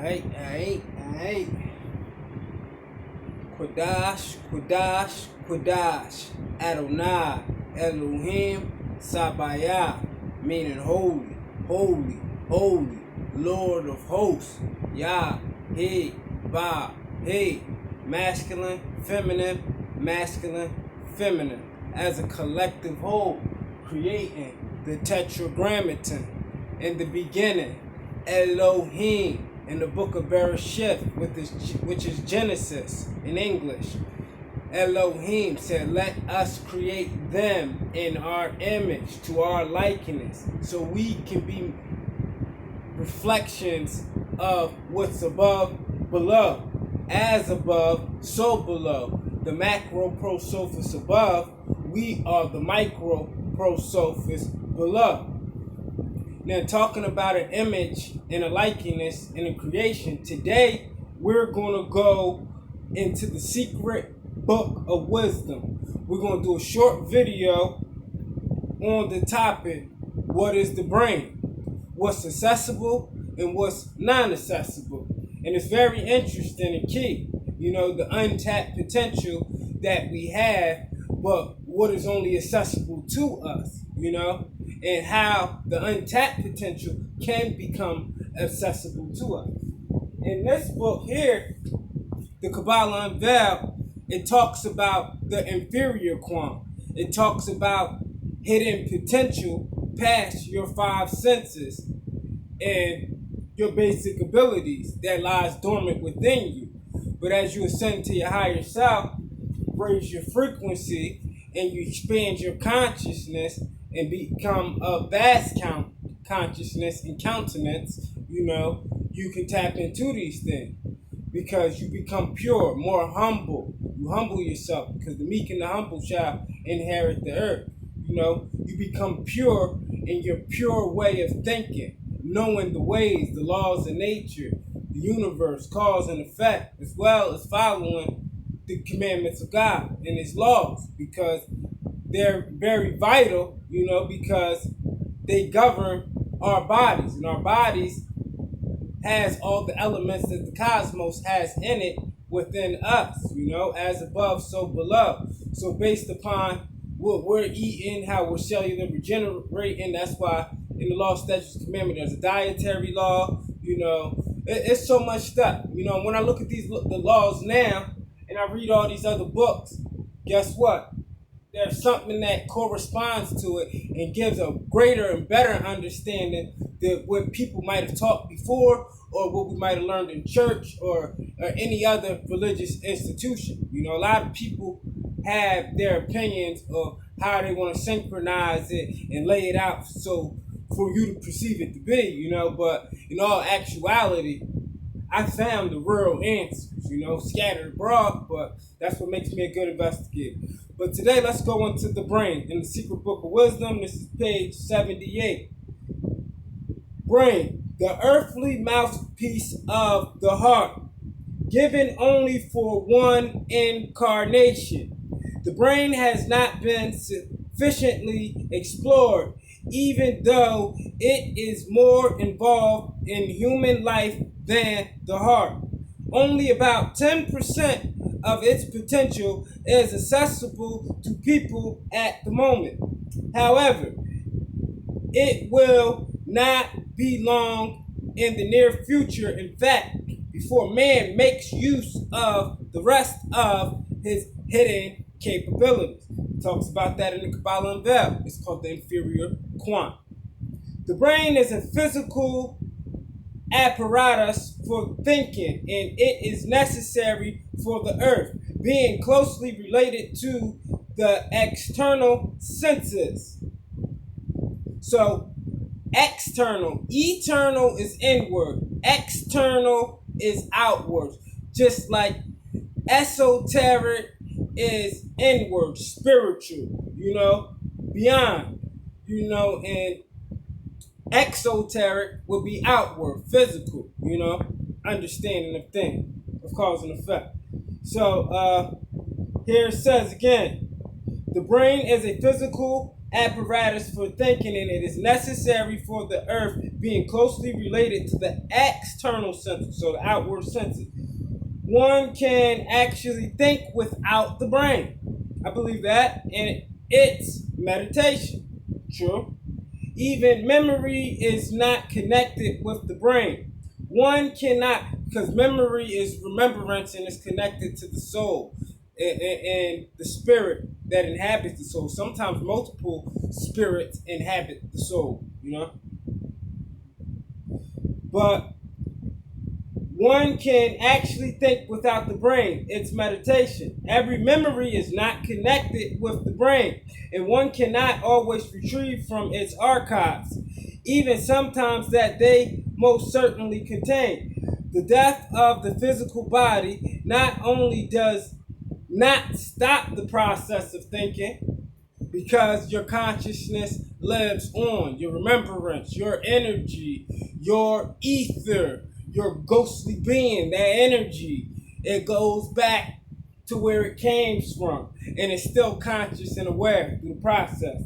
Aight. Quadash. Adonai, Elohim, Sabayah, meaning holy, Lord of hosts. Yah, He, Ba, He, masculine, feminine, as a collective whole, creating the tetragrammaton in the beginning, Elohim, in the book of Bereshith, which is Genesis in English. Elohim said, let us create them in our image, to our likeness, so we can be reflections of what's above, below. As above, so below. The macro prosophis above, we are the micro prosophis below. Now, talking about an image and a likeness and a creation, today we're going to go into the secret book of wisdom. We're going to do a short video on the topic, what is the brain? What's accessible and what's non-accessible? And it's very interesting and key. The untapped potential that we have, but what is only accessible to us, and how the untapped potential can become accessible to us. In this book here, the Kabbalah Unveiled, it talks about the inferior quant. It talks about hidden potential past your five senses and your basic abilities that lies dormant within you. But as you ascend to your higher self, raise your frequency, and you expand your consciousness and become a vast consciousness and countenance, you can tap into these things because you become pure, more humble. You humble yourself because the meek and the humble shall inherit the earth. You become pure in your pure way of thinking, knowing the ways, the laws of nature, the universe, cause and effect, as well as following the commandments of God and His laws, because they're very vital, because they govern our bodies, and our bodies has all the elements that the cosmos has in it within us, as above, so below. So based upon what we're eating, how we're cellular regenerating, that's why in the law, statutes, and commandment, there's a dietary law, it's so much stuff. When I look at the laws now, and I read all these other books, guess what? There's something that corresponds to it and gives a greater and better understanding than what people might have taught before, or what we might have learned in church or any other religious institution. A lot of people have their opinions of how they want to synchronize it and lay it out so for you to perceive it to be, but in all actuality, I found the real answers, scattered abroad, but that's what makes me a good investigator. But today, let's go into the brain in the secret book of wisdom. This is page 78. Brain, the earthly mouthpiece of the heart, given only for one incarnation. The brain has not been sufficiently explored, even though it is more involved in human life than the heart. Only about 10% of its potential is accessible to people at the moment. However, it will not be long in the near future, in fact, before man makes use of the rest of his hidden capabilities. It talks about that in the Kabbalah Unveiled. It's called the inferior quant. The brain is a physical apparatus for thinking, and it is necessary for the earth, being closely related to the external senses. So, external, eternal is inward, external is outward, just like esoteric is inward, spiritual, beyond, and exoteric will be outward, physical, understanding of things, of cause and effect. So here it says again, the brain is a physical apparatus for thinking, and it is necessary for the earth, being closely related to the external senses, so the outward senses. One can actually think without the brain. I believe that, and it's meditation. True. Even memory is not connected with the brain. One cannot, because memory is remembrance and is connected to the soul and the spirit that inhabits the soul. Sometimes multiple spirits inhabit the soul, But one can actually think without the brain. It's meditation. Every memory is not connected with the brain, and one cannot always retrieve from its archives, even sometimes that they most certainly contain. The death of the physical body not only does not stop the process of thinking, because your consciousness lives on, your remembrance, your energy, your ether, your ghostly being, that energy, it goes back to where it came from, and it's still conscious and aware through the process.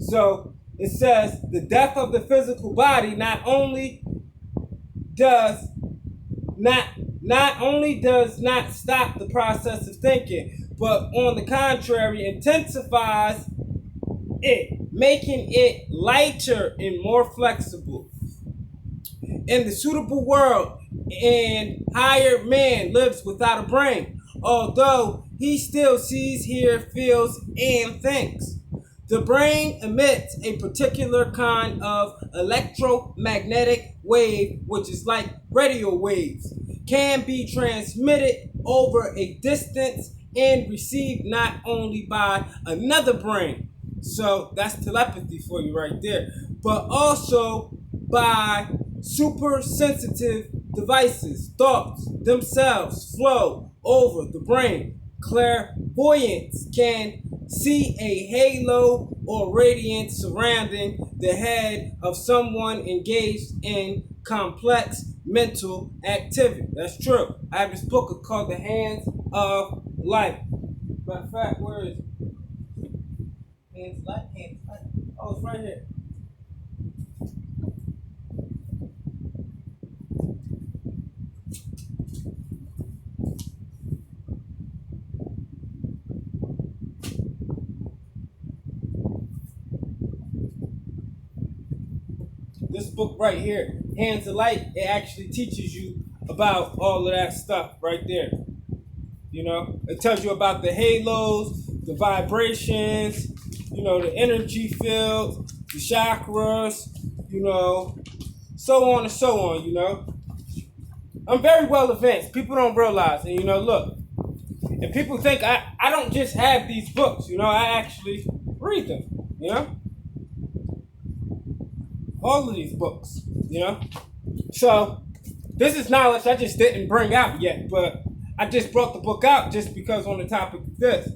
So it says the death of the physical body not only does not stop the process of thinking, but on the contrary intensifies it, making it lighter and more flexible. In the suitable world, and higher man lives without a brain, although he still sees, hears, feels, and thinks. The brain emits a particular kind of electromagnetic wave, which is like radio waves, can be transmitted over a distance and received not only by another brain, so that's telepathy for you right there, but also by super sensitive devices. Thoughts themselves flow over the brain. Clairvoyants can see a halo or radiance surrounding the head of someone engaged in complex mental activity. That's true. I have this book called The Hands of Light. Matter of fact, where is it? Hands of Light, Hands of Light. Oh, it's right here. This book right here, Hands of Light, it actually teaches you about all of that stuff right there. It tells you about the halos, the vibrations, the energy field, the chakras, so on and so on, I'm very well advanced. People don't realize, and look, and people think I don't just have these books, I actually read them, all of these books, So this is knowledge I just didn't bring out yet, but I just brought the book out just because on the topic of this.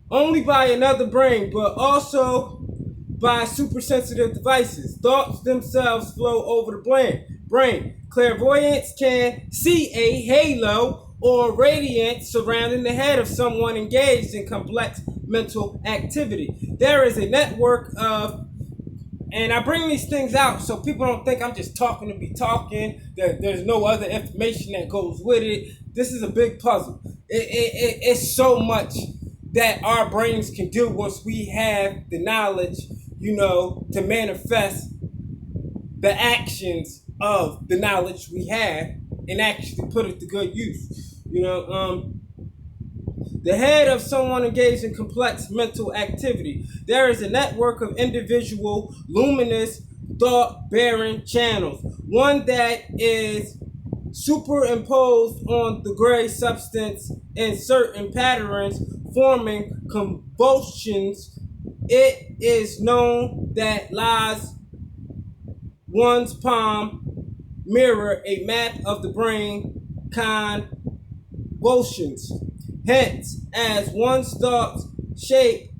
Only by another brain, but also by super sensitive devices. Thoughts themselves flow over the brain. Clairvoyants can see a halo or radiance surrounding the head of someone engaged in complex mental activity. There is a network of, and I bring these things out so people don't think I'm just talking to be talking, that there's no other information that goes with it. This is a big puzzle. It's so much that our brains can do once we have the knowledge, to manifest the actions of the knowledge we have and actually put it to good use. The head of someone engaged in complex mental activity. There is a network of individual luminous thought-bearing channels. One that is superimposed on the gray substance in certain patterns, forming convolutions. It is known that lies one's palm mirror a map of the brain convolutions. Hence, as one's thoughts shape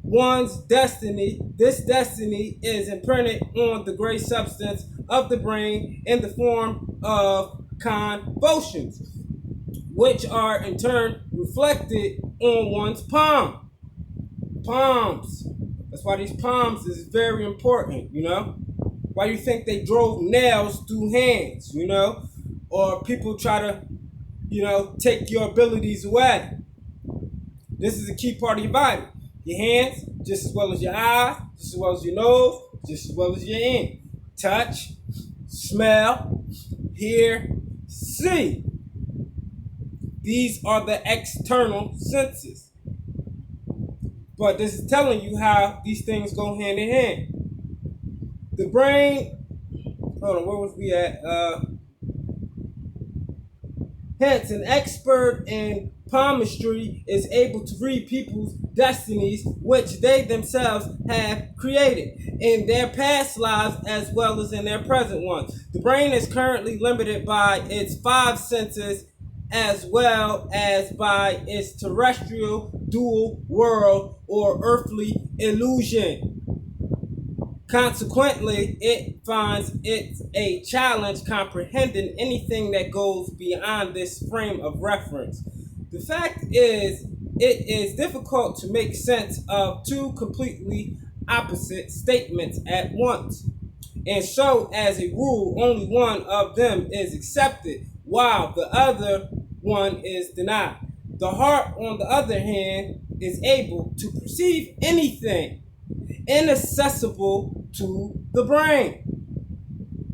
one's destiny, this destiny is imprinted on the gray substance of the brain in the form of convolutions, which are in turn reflected on one's palms. That's why these palms is very important, Why Why do you think they drove nails through hands, Or people try to, take your abilities away. This is a key part of your body. Your hands, just as well as your eyes, just as well as your nose, just as well as your ear. Touch, smell, hear, see. These are the external senses. But this is telling you how these things go hand in hand. The brain, hold on, where was we at? Hence, an expert in palmistry is able to read people's destinies, which they themselves have created in their past lives as well as in their present ones. The brain is currently limited by its 5 senses as well as by its terrestrial dual world or earthly illusion. Consequently, it finds it a challenge comprehending anything that goes beyond this frame of reference. The fact is, it is difficult to make sense of 2 completely opposite statements at once. And so, as a rule, only one of them is accepted, while the other one is denied. The heart, on the other hand, is able to perceive anything inaccessible to the brain.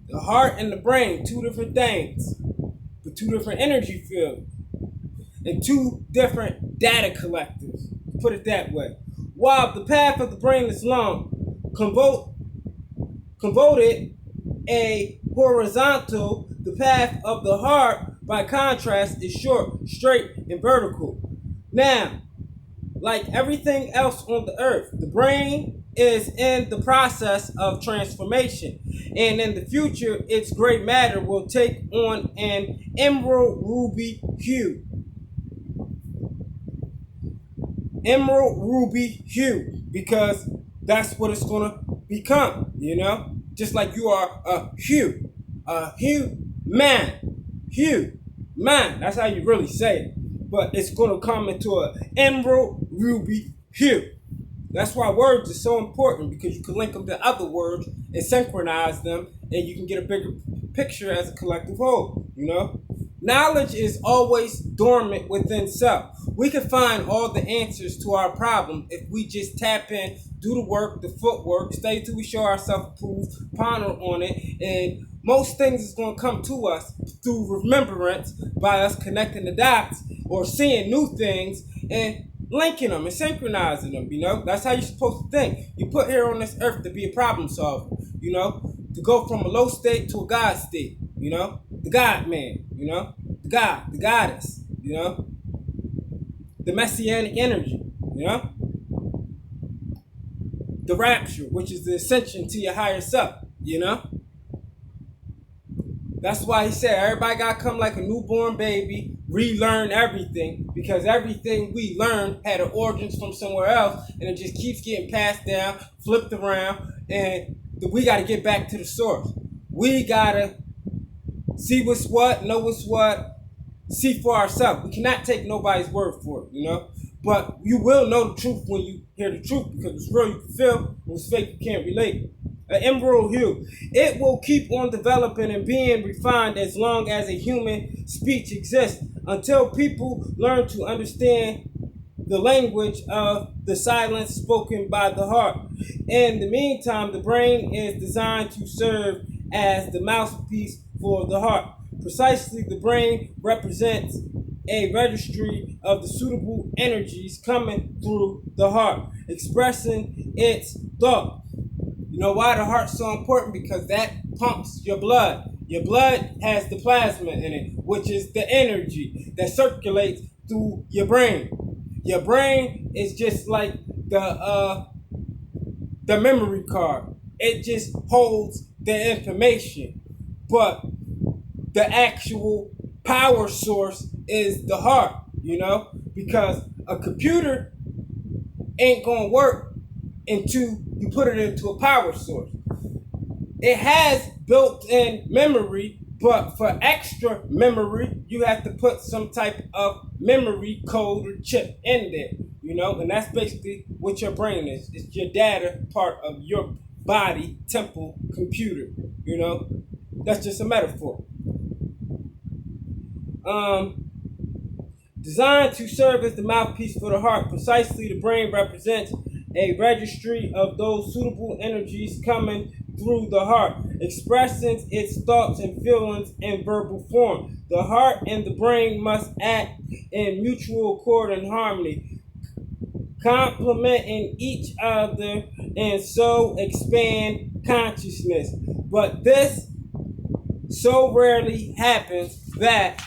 The heart and the brain, 2 different things, but 2 different energy fields, and 2 different data collectors, put it that way. While the path of the brain is long, convoluted, a horizontal, the path of the heart, by contrast, is short, straight, and vertical. Now, like everything else on the earth, the brain is in the process of transformation. And in the future, its gray matter will take on an emerald ruby hue. Emerald ruby hue, because that's what it's going to become, Just like you are a hue man. Hue man. That's how you really say it. But it's going to come into an emerald ruby hue. That's why words are so important, because you can link them to other words and synchronize them, and you can get a bigger picture as a collective whole, Knowledge is always dormant within self. We can find all the answers to our problem if we just tap in, do the work, the footwork, stay till we show ourselves approved, ponder on it, and most things is going to come to us through remembrance by us connecting the dots or seeing new things and linking them and synchronizing them, That's how you're supposed to think. You're put here on this earth to be a problem solver, to go from a low state to a God state, the God man, the God, the goddess, the messianic energy, the rapture, which is the ascension to your higher self, That's why he said everybody got to come like a newborn baby, relearn everything, because everything we learned had an origins from somewhere else, and it just keeps getting passed down, flipped around, and we got to get back to the source. We got to see what's what, know what's what, see for ourselves. We cannot take nobody's word for it, But you will know the truth when you hear the truth, because it's real you can feel, when it's fake you can't relate. An emerald hue. It will keep on developing and being refined as long as a human speech exists, until people learn to understand the language of the silence spoken by the heart. In the meantime, the brain is designed to serve as the mouthpiece for the heart. Precisely, the brain represents a registry of the suitable energies coming through the heart, expressing its thought. You know why the heart's so important? Because that pumps your blood. Your blood has the plasma in it, which is the energy that circulates through your brain. Your brain is just like the memory card. It just holds the information. But the actual power source is the heart, because a computer ain't gonna work until you put it into a power source. It has built-in memory, but for extra memory, you have to put some type of memory code or chip in there, and that's basically what your brain is. It's your data part of your body, temple, computer. You know, that's just a metaphor. Designed to serve as the mouthpiece for the heart, precisely the brain represents a registry of those suitable energies coming through the heart, expressing its thoughts and feelings in verbal form. The heart and the brain must act in mutual accord and harmony, complementing each other and so expand consciousness. But this so rarely happens that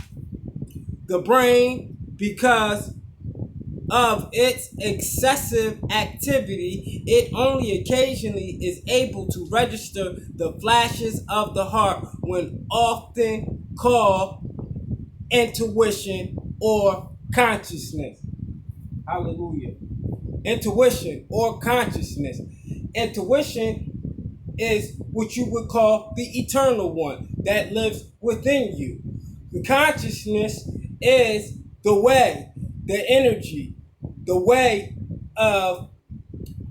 the brain, because of its excessive activity, it only occasionally is able to register the flashes of the heart, when often called intuition or consciousness. Hallelujah. Intuition or consciousness. Intuition is what you would call the eternal one that lives within you. The consciousness is the way, the energy, the way of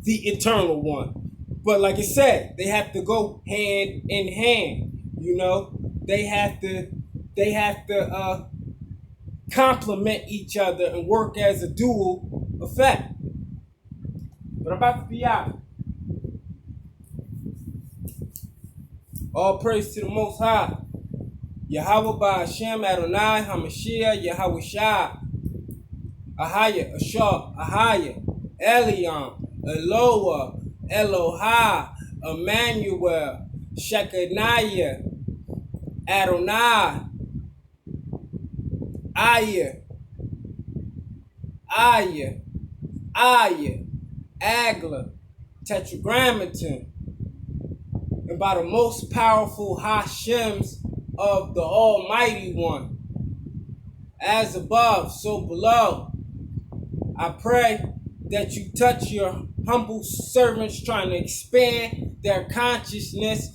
the eternal one. But like I said, they have to go hand in hand. You know, they have to complement each other and work as a dual effect. But I'm about to be out. All praise to the Most High. Yahweh Ba'Hashem Adonai HaMashiach Yahweh Shai. Ahaya, Ashar, Ahaya, Eliam, Eloah, Elohai, Emmanuel, Shechaniah, Adonai, Aya, Agla, Tetragrammaton, and by the most powerful Hashems of the Almighty One. As above, so below. I pray that you touch your humble servants trying to expand their consciousness,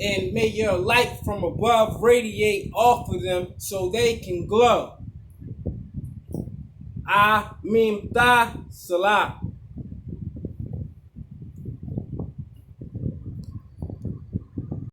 and may your light from above radiate off of them so they can glow. Amin Ta Salah.